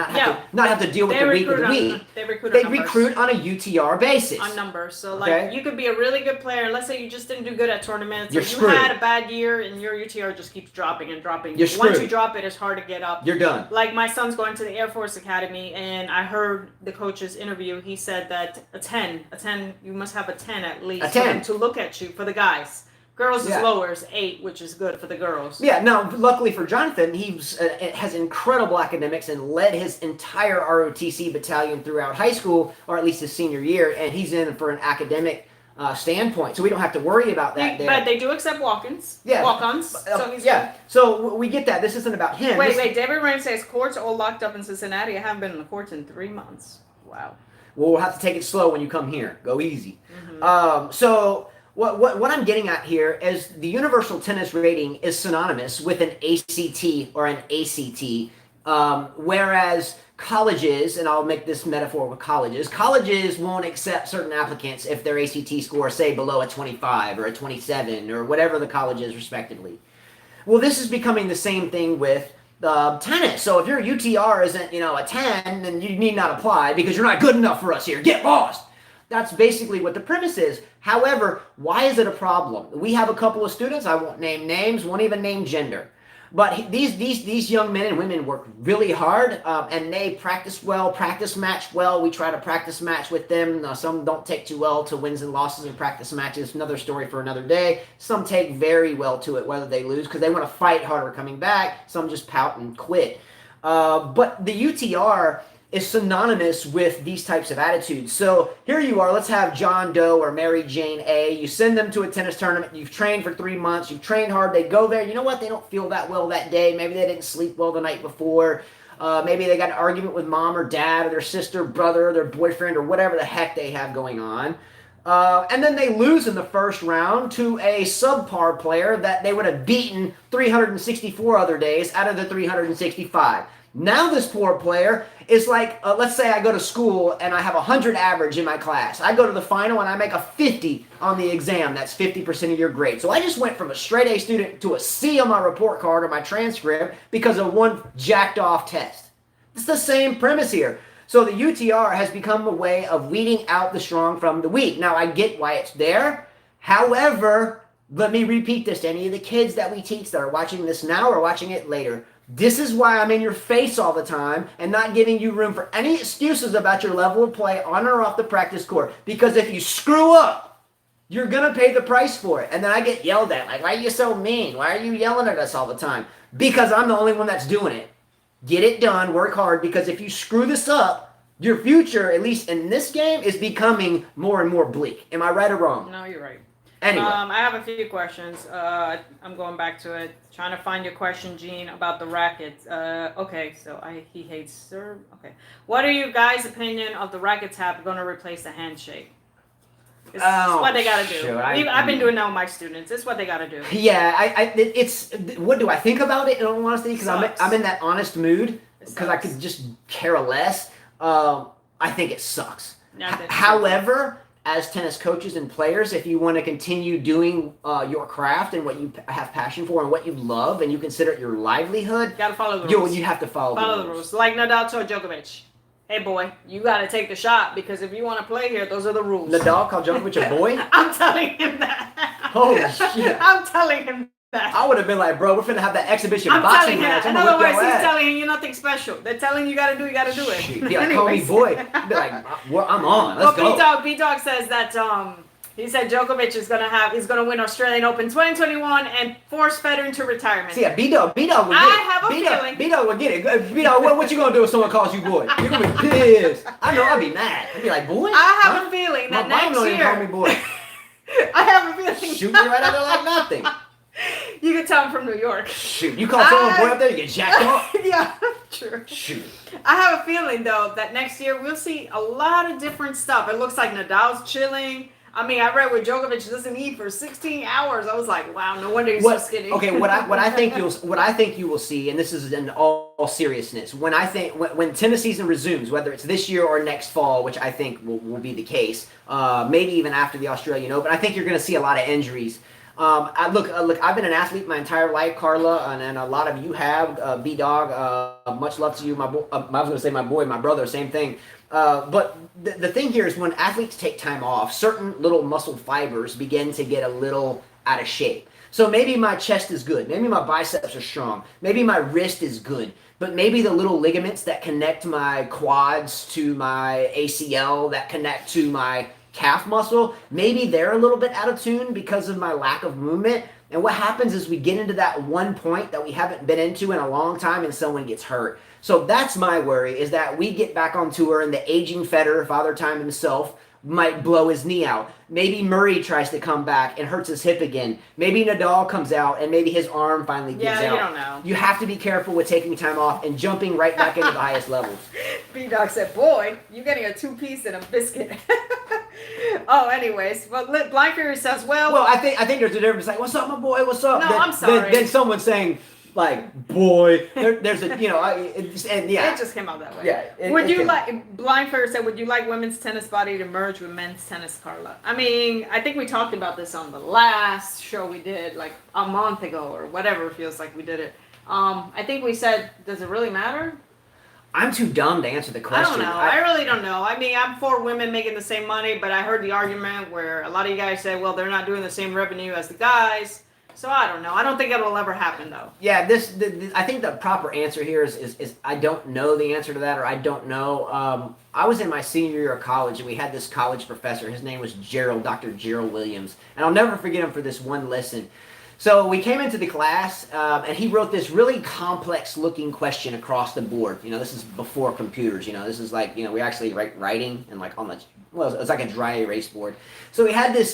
not have to deal with the weak of the weak. They recruit on a UTR basis. On numbers. So like you could be a really good player. Let's say you just didn't do good at tournaments. You're screwed. You had a bad year and your UTR just keeps dropping and dropping. You're screwed. Once you drop it, it's hard to get up. You're done. Like my son's going to the Air Force Academy, and I heard the coach's interview. He said that a 10, you must have a 10 at least. A 10. For them to look at you, for the guys. Girls is lower, is 8, which is good for the girls. Yeah, now, luckily for Jonathan, he has incredible academics and led his entire ROTC battalion throughout high school, or at least his senior year, and he's in for an academic standpoint, so we don't have to worry about that. But they do accept walk-ins. Yeah. Walk-ons. So he's good. So we get that. This isn't about him. Wait. David Rain says, courts are all locked up in Cincinnati. I haven't been in the courts in 3 months. Wow. Well, we'll have to take it slow when you come here. Go easy. Mm-hmm. So what I'm getting at here is the Universal Tennis Rating is synonymous with an ACT or an ACT, whereas colleges, and I'll make this metaphor with colleges won't accept certain applicants if their ACT score, say, below a 25 or a 27 or whatever the college is, respectively. Well, this is becoming the same thing with tennis. So if your UTR isn't, a 10, then you need not apply because you're not good enough for us here. Get lost. That's basically what the premise is. However, why is it a problem? We have a couple of students, I won't name names, won't even name gender. But these young men and women work really hard, and they practice well, practice match well. We try to practice match with them. Some don't take too well to wins and losses in practice matches. Another story for another day. Some take very well to it, whether they lose, because they want to fight harder coming back. Some just pout and quit. But the UTR is synonymous with these types of attitudes. So here you are, let's have John Doe or Mary Jane A. You send them to a tennis tournament, you've trained for 3 months, you've trained hard, they go there, you know what, they don't feel that well that day, maybe they didn't sleep well the night before, maybe they got an argument with mom or dad or their sister, brother, or their boyfriend, or whatever the heck they have going on. And then they lose in the first round to a subpar player that they would have beaten 364 other days out of the 365. Now this poor player is like, let's say I go to school and I have 100 average in my class. I go to the final and I make a 50 on the exam. That's 50% of your grade. So I just went from a straight A student to a C on my report card or my transcript because of one jacked off test. It's the same premise here. So the UTR has become a way of weeding out the strong from the weak. Now I get why it's there. However, let me repeat this to any of the kids that we teach that are watching this now or watching it later. This is why I'm in your face all the time and not giving you room for any excuses about your level of play on or off the practice court. Because if you screw up, you're going to pay the price for it. And then I get yelled at, like, why are you so mean? Why are you yelling at us all the time? Because I'm the only one that's doing it. Get it done, work hard, because if you screw this up, your future, at least in this game, is becoming more and more bleak. Am I right or wrong? No, you're right. Anyway. I have a few questions. I'm going back to it. Trying to find your question, Gene, about the rackets. Okay, so he hates serve. Okay. What are you guys' opinion of the racket tap going to replace the handshake? It's what they got to do. I've been doing that with my students. It's what they got to do. Yeah, it's what do I think about it in all honesty? Because I'm in that honest mood because I could just care less. I think it sucks. However, as tennis coaches and players, if you want to continue doing your craft and what you have passion for and what you love and you consider it your livelihood, you got to follow the rules. You have to follow the rules. Like Nadal told Djokovic, hey boy, you got to take the shot because if you want to play here, those are the rules. Nadal called Djokovic a boy? I'm telling him that. Holy shit. I'm telling him that. I would have been like, bro, we're finna have that exhibition boxing match. In other words, he's telling him you're nothing special. They're telling you gotta do it. Shit. Be like, call me boy. Be like, well, I'm on. Let's go. B-Dog says that he said Djokovic is gonna win Australian Open 2021 and force Federer into retirement. See, yeah, B-Dog would get it. I have a feeling. B-Dog would get it. B-Dog, what you gonna do if someone calls you boy? You're gonna be pissed. I know, I'd be mad. I'd be like, boy? I have a feeling that next year. My mom don't even call me boy. I have a feeling. Shoot me right out there like nothing. You can tell I'm from New York. Shoot, you call someone boy up there, you get jacked off? Yeah, true. Shoot. I have a feeling, though, that next year we'll see a lot of different stuff. It looks like Nadal's chilling. I mean, I read where Djokovic doesn't eat for 16 hours. I was like, wow, no wonder he's so skinny. Okay, what I think you will see, and this is in all seriousness, when tennis season resumes, whether it's this year or next fall, which I think will be the case, maybe even after the Australian Open, I think you're going to see a lot of injuries. Look, I've been an athlete my entire life, Carla, and a lot of you have. B-Dog, much love to you. I was going to say my boy, my brother, same thing. But the thing here is when athletes take time off, certain little muscle fibers begin to get a little out of shape. So maybe my chest is good. Maybe my biceps are strong. Maybe my wrist is good. But maybe the little ligaments that connect my quads to my ACL, that connect to my calf muscle, maybe they're a little bit out of tune because of my lack of movement. And what happens is we get into that one point that we haven't been into in a long time and someone gets hurt. So that's my worry, is that we get back on tour and the aging Federer, Father Time himself, might blow his knee out. Maybe Murray tries to come back and hurts his hip again. Maybe Nadal comes out and maybe his arm finally gives out. Yeah, you don't know. You have to be careful with taking time off and jumping right back into the highest levels. B-Dog said, boy, you're getting a 2-piece and a biscuit. Oh, anyways. Well, Blind Fury says, well, I think there's a difference. Like, what's up, my boy? What's up? No, I'm sorry. Then someone saying, like, boy, there's a, and yeah. It just came out that way. Yeah. Blind Fury said, would you like women's tennis body to merge with men's tennis, Carla? I mean, I think we talked about this on the last show we did, like a month ago or whatever it feels like we did it. I think we said, does it really matter? I'm too dumb to answer the question. I don't know. I really don't know. I mean, I'm for women making the same money, but I heard the argument where a lot of you guys say, well, they're not doing the same revenue as the guys. So I don't know. I don't think it'll ever happen, though. Yeah, I think the proper answer here is I don't know the answer to that, or I don't know. I was in my senior year of college, and we had this college professor. His name was Dr. Gerald Williams, and I'll never forget him for this one lesson. So we came into the class, and he wrote this really complex-looking question across the board. This is before computers. This is like, we actually writing and like it's like a dry erase board. So we had this,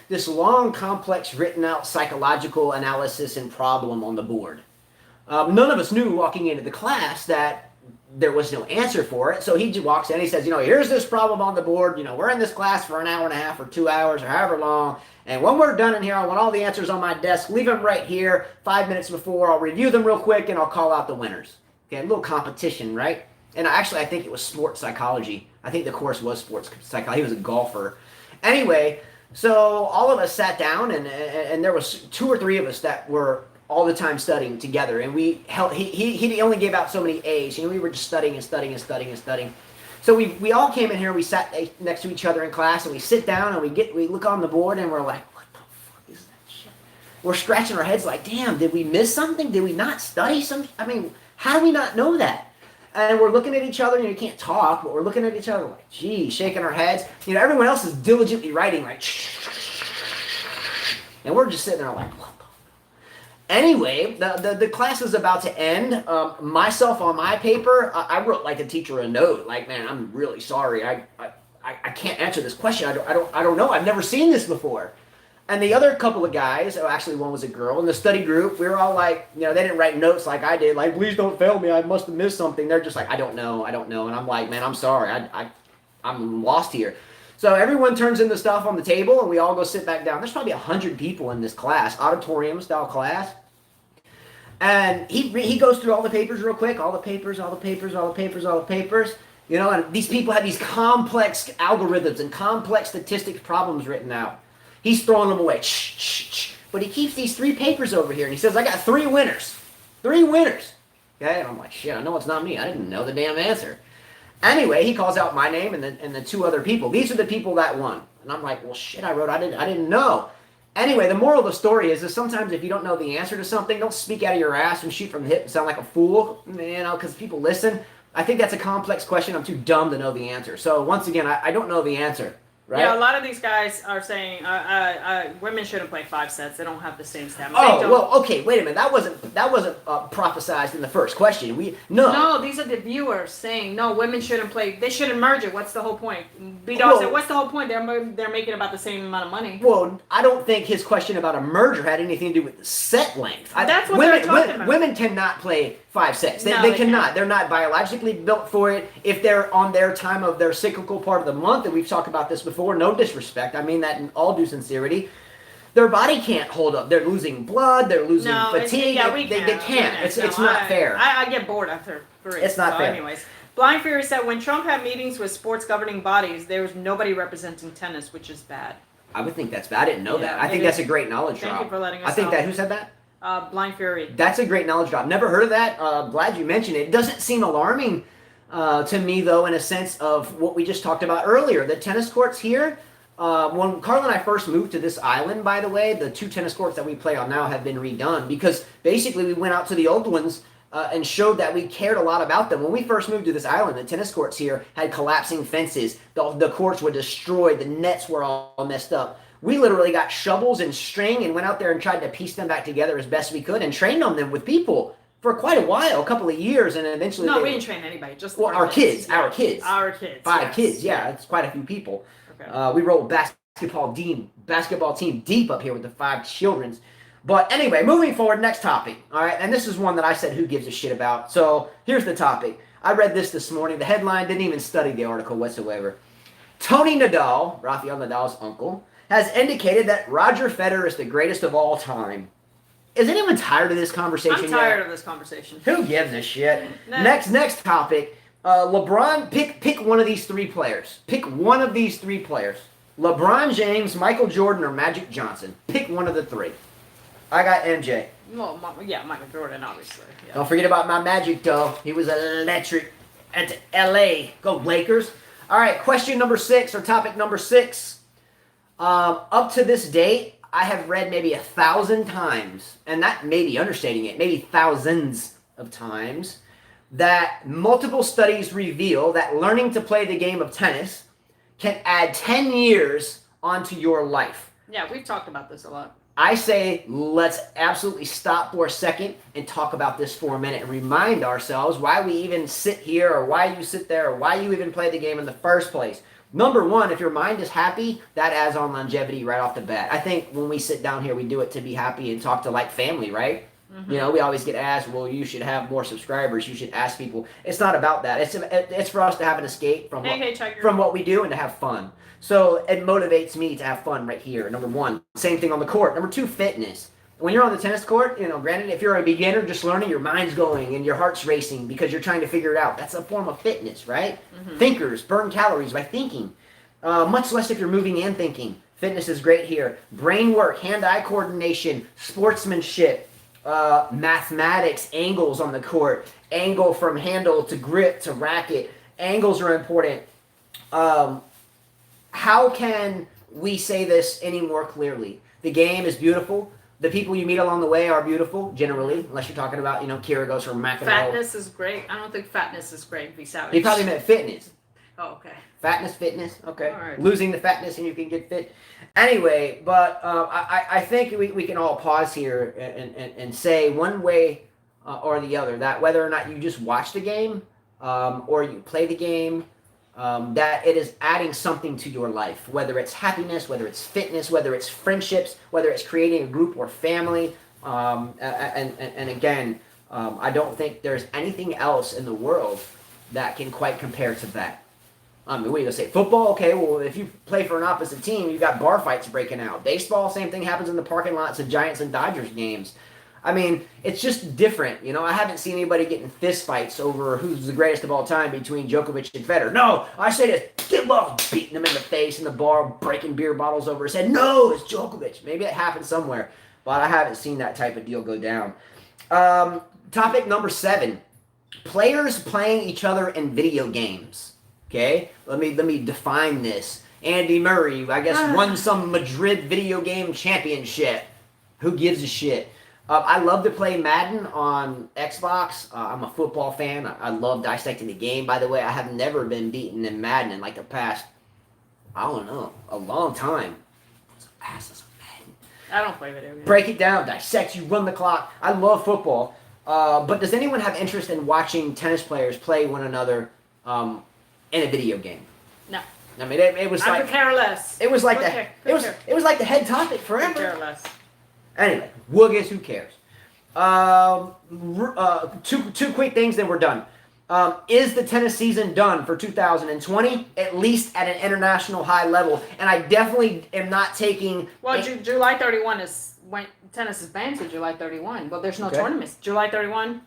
this long, complex, written-out psychological analysis and problem on the board. None of us knew walking into the class that there was no answer for it. So he walks in, he says, here's this problem on the board. We're in this class for an hour and a half or 2 hours or however long. And when we're done in here, I want all the answers on my desk. Leave them right here 5 minutes before. I'll review them real quick and I'll call out the winners. Okay, a little competition, right? And actually, I think it was sports psychology. I think the course was sports psychology. He was a golfer. Anyway, so all of us sat down, and there was 2 or 3 of us that were all the time studying together, and we held. He only gave out so many A's. We were just studying and studying and studying and studying. So we all came in here. We sat next to each other in class, and we sit down and we look on the board, and we're like, what the fuck is that shit? We're scratching our heads like, damn, did we miss something? Did we not study something? I mean, how do we not know that? And we're looking at each other, and you can't talk, but we're looking at each other like, gee, shaking our heads. Everyone else is diligently writing like, and we're just sitting there like, what the? Anyway, the class was about to end. Myself on my paper, I wrote like a teacher a note, like, man, I'm really sorry. I can't answer this question. I don't know. I've never seen this before. And the other couple of guys, actually one was a girl, in the study group, we were all like, they didn't write notes like I did, like, please don't fail me, I must have missed something. They're just like, I don't know. And I'm like, man, I'm sorry, I'm lost here. So everyone turns in the stuff on the table, and we all go sit back down. There's probably 100 people in this class, auditorium-style class. And he goes through all the papers real quick, all the papers. And these people have these complex algorithms and complex statistics problems written out. He's throwing them away. But he keeps these 3 papers over here, and he says, I got 3 winners. 3 winners. Okay, and I'm like, shit, I know it's not me. I didn't know the damn answer. Anyway, he calls out my name and the 2 other people. These are the people that won. And I'm like, well, shit, I didn't know. Anyway, the moral of the story is sometimes if you don't know the answer to something, don't speak out of your ass and shoot from the hip and sound like a fool, because people listen. I think that's a complex question. I'm too dumb to know the answer. So once again, I don't know the answer. Right? Yeah, a lot of these guys are saying women shouldn't play 5 sets. They don't have the same stamina. Oh, well, okay, wait a minute. That wasn't prophesized in the first question. No, these are the viewers saying no, women shouldn't play. They shouldn't merge it. What's the whole point? B-Dog said, what's the whole point? They're making about the same amount of money. Well, I don't think his question about a merger had anything to do with the set length. That's what they're talking about. Women cannot play 5 sets. They cannot. Can't. They're not biologically built for it. If they're on their time of their cyclical part of the month, and we've talked about this before, no disrespect, I mean that in all due sincerity, their body can't hold up. They're losing blood. They're losing fatigue. They can't. It's not fair. I get bored after 3. It's not fair. Anyways, Blind Fury said when Trump had meetings with sports governing bodies, there was nobody representing tennis, which is bad. I would think that's bad. I didn't know that. I think that's a great knowledge drop. Thank you for letting us know. I think that. Who said that? Blind Fury. That's a great knowledge drop. Never heard of that. Glad you mentioned it. It doesn't seem alarming to me, though, in a sense of what we just talked about earlier. The tennis courts here, when Carl and I first moved to this island, by the way, the 2 tennis courts that we play on now have been redone because basically we went out to the old ones and showed that we cared a lot about them. When we first moved to this island, the tennis courts here had collapsing fences. The courts were destroyed. The nets were all messed up. We literally got shovels and string and went out there and tried to piece them back together as best we could and trained on them with people for quite a while, a couple of years, and eventually... No, we didn't train anybody, just... Well, our kids. 5 kids, 5 kids, yeah, it's quite a few people. Okay. We rolled basketball team deep up here with the 5 children. But anyway, moving forward, next topic, all right? And this is one that I said who gives a shit about. So here's the topic. I read this morning. The headline, didn't even study the article whatsoever. Tony Nadal, Rafael Nadal's uncle, has indicated that Roger Federer is the greatest of all time. Is anyone tired of this conversation I'm tired of this conversation. Who gives a shit? Next topic. LeBron, pick one of these 3 players. Pick one of these 3 players. LeBron James, Michael Jordan, or Magic Johnson. Pick one of the 3. I got MJ. Well, Michael Jordan, obviously. Yeah. Don't forget about my Magic, though. He was electric at LA. Go Lakers. All right, question number 6, or topic number 6. Up to this date, I have read maybe 1,000 times, and that may be understating it, maybe thousands of times, that multiple studies reveal that learning to play the game of tennis can add 10 years onto your life. Yeah, we've talked about this a lot. I say let's absolutely stop for a second and talk about this for a minute and remind ourselves why we even sit here or why you sit there or why you even play the game in the first place. Number 1, if your mind is happy, that adds on longevity right off the bat. I think when we sit down here, we do it to be happy and talk to like family, right? Mm-hmm. We always get asked, well, you should have more subscribers. You should ask people. It's not about that. It's for us to have an escape from what we do and to have fun. So it motivates me to have fun right here, number 1. Same thing on the court. Number 2, fitness. When you're on the tennis court, granted, if you're a beginner just learning, your mind's going and your heart's racing because you're trying to figure it out. That's a form of fitness, right? Mm-hmm. Thinkers burn calories by thinking. Much less if you're moving and thinking. Fitness is great here. Brain work, hand-eye coordination, sportsmanship, mathematics, angles on the court, angle from handle to grip to racket. Angles are important. How can we say this any more clearly? The game is beautiful. The people you meet along the way are beautiful, generally, unless you're talking about, Kyrgios or McEnroe. Fatness is great. I don't think fatness is great. Be savage. He probably meant fitness. Oh, okay. Fatness, fitness, okay. All right. Losing the fatness and you can get fit. Anyway, but I think we can all pause here and say one way or the other that whether or not you just watch the game or you play the game, that it is adding something to your life, whether it's happiness, whether it's fitness, whether it's friendships, whether it's creating a group or family. And again, I don't think there's anything else in the world that can quite compare to that. What are you going to say? Football? Okay, well, if you play for an opposite team, you've got bar fights breaking out. Baseball, same thing happens in the parking lots of Giants and Dodgers games. I mean, it's just different. I haven't seen anybody getting fist fights over who's the greatest of all time between Djokovic and Federer. No, I say this, get low, beating them in the face in the bar, breaking beer bottles over his head. No, it's Djokovic. Maybe it happened somewhere, but I haven't seen that type of deal go down. Topic number 7, players playing each other in video games. Okay, let me define this. Andy Murray, I guess, won some Madrid video game championship. Who gives a shit? I love to play Madden on Xbox. I'm a football fan. I love dissecting the game. By the way, I have never been beaten in Madden in like the past, I don't know, a long time. Asses of Madden. I don't play video games. Break it down, dissect you, run the clock. I love football. But does anyone have interest in watching tennis players play one another in a video game? No. I mean, it was I like could care less. It was like it was like the head topic forever. Could care less. Anyway, Woogers, who cares? Two quick things, then we're done. Is the tennis season done for 2020? At least at an international high level, and I definitely am not taking. Well, July 31 is when tennis is banned to July 31, but there's no tournaments. July 31.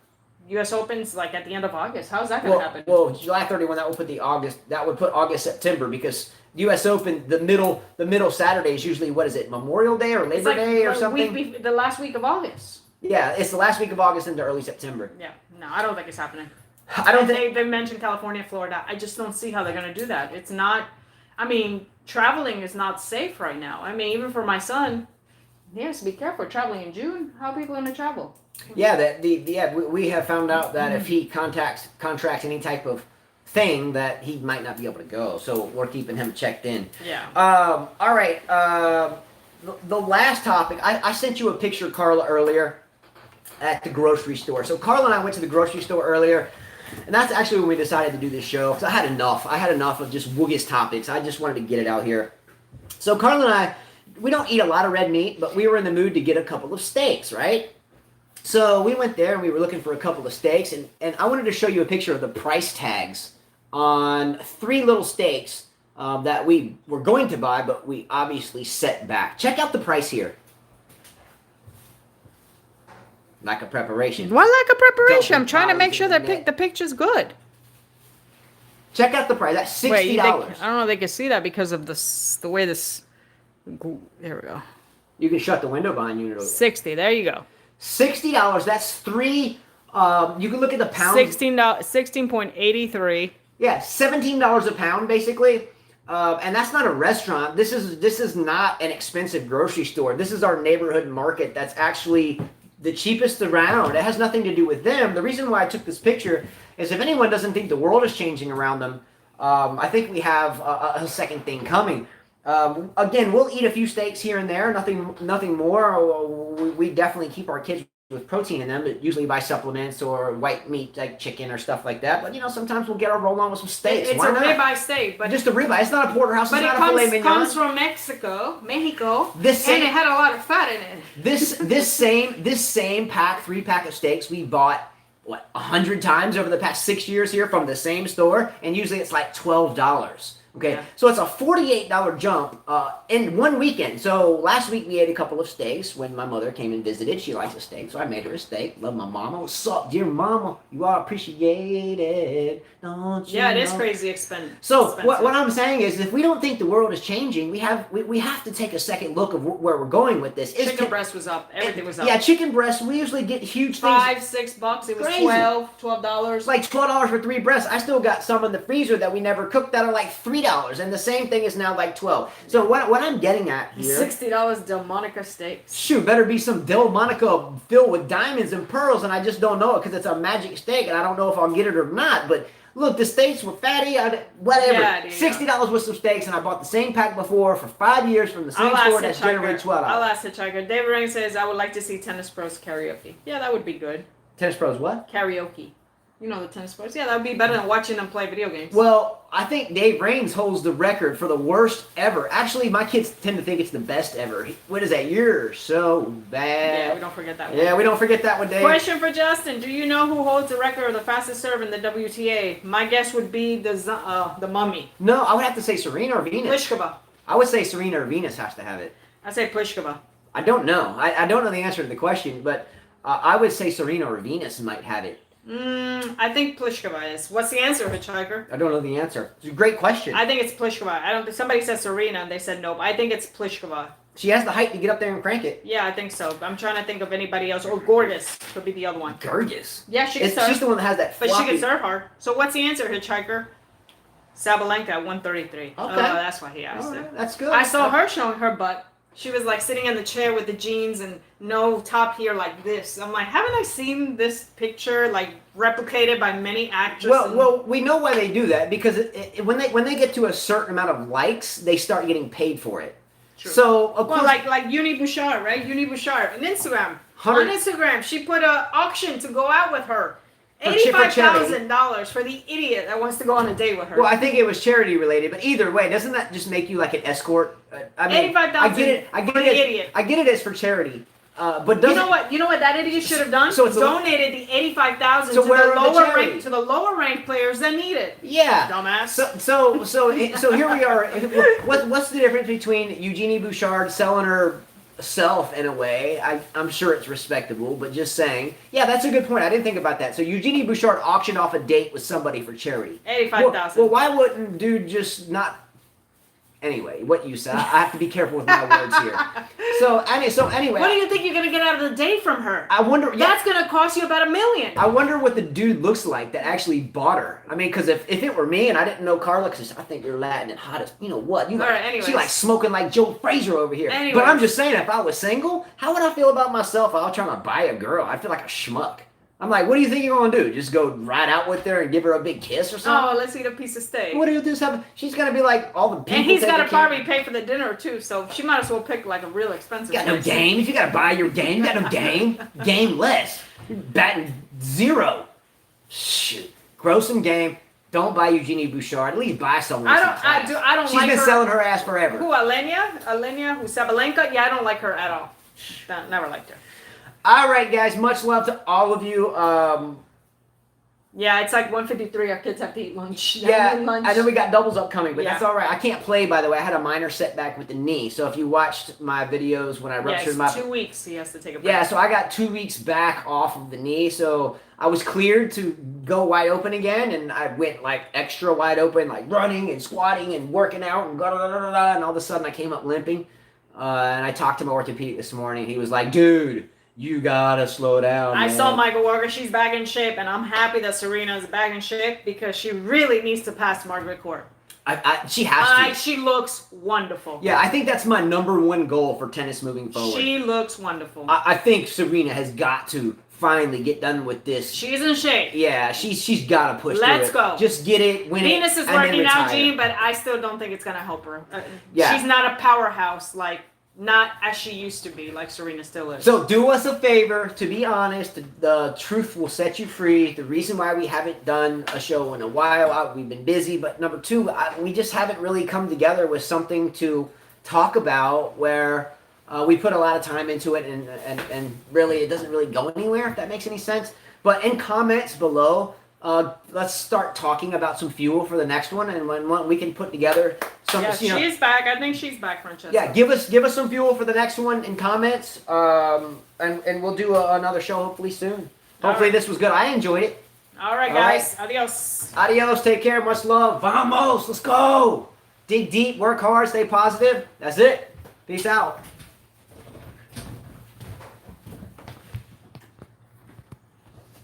U.S. Open's like at the end of August. How's that going to happen? Well, July 31, that would put August, September, because U.S. Open, the middle Saturday is usually, what is it, Memorial Day or Labor Day or something? The last week of August. Yeah, it's the last week of August into early September. Yeah, no, I don't think it's happening. I don't think they mentioned California, Florida. I just don't see how they're going to do that. It's not. I mean, traveling is not safe right now. I mean, even for my son, he has to be careful traveling in June. How are people going to travel? Yeah, we have found out that if he contracts any type of thing, that he might not be able to go. So we're keeping him checked in. Yeah. All right. The last topic, I sent you a picture, Carla, earlier at the grocery store. So Carla and I went to the grocery store earlier, and that's actually when we decided to do this show, because I had enough. I had enough of just Woogis topics. I just wanted to get it out here. So Carla and I, we don't eat a lot of red meat, but we were in the mood to get a couple of steaks, right? So we went there and we were looking for a couple of steaks, and I wanted to show you a picture of the price tags on 3 little steaks that we were going to buy, but we obviously set back. Check out the price here. Lack of preparation. What lack of preparation? I'm trying to make sure that the picture's good. Check out the price. That's $60. Wait, I don't know if they can see that because of the way this. There we go. You can shut the window behind you. 60. There you go. $60. That's 3. You can look at the pound. $16.83. Yeah, $17 a pound basically. And that's not a restaurant. This is not an expensive grocery store. This is our neighborhood market. That's actually the cheapest around. It has nothing to do with them. The reason why I took this picture is if anyone doesn't think the world is changing around them, I think we have a second thing coming. Again, we'll eat a few steaks here and there, nothing more. We definitely keep our kids with protein in them, but usually by supplements or white meat like chicken or stuff like that. But sometimes we'll get our roll on with some steaks. It's a ribeye steak, but just a ribeye. It's not a porterhouse. It's not a filet mignon. But it comes from Mexico, and it had a lot of fat in it. This same 3-pack of steaks we bought 100 times over the past 6 years here from the same store, and usually it's like $12. Okay, Yeah. so it's a $48 jump in one weekend. So last week we ate a couple of steaks when my mother came and visited. She likes a steak, so I made her a steak. Love my mama. What's up, dear mama? You are appreciated, don't you? Yeah, it is know? crazy expensive. So what I'm saying is, if we don't think the world is changing, we have to take a second look of where we're going with this. Chicken breast was up. Everything was up. Yeah, chicken breast. We usually get huge things. $5-6. It was Crazy. $12. Like $12 for 3 breasts. I still got some in the freezer that we never cooked that are like $3, and the same thing is now like $12. So what I'm getting at here, $60 Delmonica steaks. shoot, better be some Delmonica filled with diamonds and pearls, and I just don't know it because it's a magic steak, and I don't know if I'll get it or not. But look, the steaks were fatty. Whatever. Yeah, dude, $60 with some steaks, and I bought the same pack before for 5 years from the same store that's generated $12. I'll ask Hitchhiker. David Ring says, I would like to see Tennis Pros karaoke. Yeah, that would be good. Tennis Pros what? Karaoke. You know the Tennis Pros? Yeah, that would be better than watching them play video games. Well, I think Dave Raines holds the record for the worst ever. Actually, my kids tend to think it's the best ever. What is that? You're so bad. Yeah, we don't forget that one. Yeah, we don't forget that one, Dave. Question for Justin. Do you know who holds the record of the fastest serve in the WTA? My guess would be the Mummy. No, I would have to say Serena or Venus. Pliskova. I would say Serena or Venus has to have it. I say Pliskova. I don't know. I don't know the answer to the question, but I would say Serena or Venus might have it. I think Pliskova is. What's the answer, Hitchhiker? I don't know the answer. It's a great question. I think it's Pliskova. I don't. Somebody said Serena and they said nope. I think it's Pliskova. She has the height to get up there and crank it. Yeah, I think so. I'm trying to think of anybody else. Or Gorgas could be the other one. Kyrgios. Yeah, she can serve. She's the one that has that But floppy. she can serve hard. So what's the answer, Hitchhiker? Sabalenka at 133. Okay. Oh, that's why he asked All it. right, that's good. I saw her showing her butt. She was like sitting in the chair with the jeans and no top here like this. I'm like, haven't I seen this picture like replicated by many actresses? Well, we know why they do that because when they get to a certain amount of likes, they start getting paid for it. True. So of course, like Uni Bouchard, right? Uni Bouchard on Instagram. 100 On Instagram, she put an auction to go out with her. For $85,000 for the idiot that wants to go on a date with her. well, I think it was charity related, but either way, doesn't that just make you like an escort? I mean, $85,000 I get it. I get for it. the as- idiot. I get it as for charity, but You doesn't, know what? You know what that idiot should have done? So it's donated the $85,000 So to where the are the lower charities? rank to the lower ranked players that need it. Yeah. Dumbass. So here we are. What's the difference between Eugenie Bouchard selling herself in a way? I'm sure it's respectable, but just saying. Yeah, that's a good point. I didn't think about that. So Eugenie Bouchard auctioned off a date with somebody for charity. $85,000. Well, why wouldn't dude just not? Anyway, what you said. I have to be careful with my words here. So anyway. What do you think you're gonna get out of the date from her? I wonder. That's gonna cost you about $1 million. I wonder what the dude looks like that actually bought her. I mean, because if it were me and I didn't know Carla, because I think you're Latin and hot as, you know what? You like, Alright, anyways. she like smoking like Joe Frazier over here. Anyways. But I'm just saying, if I was single, how would I feel about myself if I was trying to buy a girl? I'd feel like a schmuck. I'm like, what do you think you're going to do? Just go ride out with her and give her a big kiss or Oh, something? let's eat a piece of steak. What do you do? She's going to be like all the people. And he's got to taking probably care- pay for the dinner too, so she might as well pick like a real expensive. You got no place. game. If you got to buy your game, you got no game. Game less. You're batting 0. Shoot. Grow some game. Don't buy Eugenie Bouchard. At least buy someone. I some don't She's like been her. selling her ass forever. Who, Alenia, who Sabalenka? Yeah, I don't like her at all. Never liked her. All right, guys. Much love to all of you. Yeah, it's like 1:53. Our kids have to eat lunch. Yeah, lunch. I know we got doubles upcoming, but Yeah. that's all right. I can't play, by the way. I had a minor setback with the knee. So if you watched my videos when I Yeah, ruptured it's my 2 weeks. He has to take a break. Yeah, so I got 2 weeks back off of the knee, so I was cleared to go wide open again, and I went like extra wide open, like running and squatting and working out and and all of a sudden I came up limping, and I talked to my orthopedic this morning. He was like, "Dude, you gotta slow down." I man." saw Michael Walker. She's back in shape, and I'm happy that Serena is back in shape because she really needs to pass Margaret Court. She has to. She looks wonderful. Yeah, I think that's my #1 goal for tennis moving forward. She looks wonderful. I think Serena has got to finally get done with this. She's in shape. Yeah, she's got to push through Let's it. go. Just get it, win Venus it, is and then working out, retire. Gene, but I still don't think it's going to help her. Yeah. She's not a powerhouse, not as she used to be, like Serena still is. So do us a favor, to be honest, the truth will set you free. The reason why we haven't done a show in a while, we've been busy, but number 2, we just haven't really come together with something to talk about where we put a lot of time into it and really it doesn't really go anywhere, if that makes any sense. But in comments below, let's start talking about some fuel for the next one, and when we can put together some. Yeah, You know, she's back. I think she's back, Francesca. yeah, give us some fuel for the next one in comments, and we'll do another show hopefully soon. Hopefully this was good. I enjoyed it. All right, guys. Adios. Adios. Take care. Much love. Vamos. Let's go. Dig deep. Work hard. Stay positive. That's it. Peace out.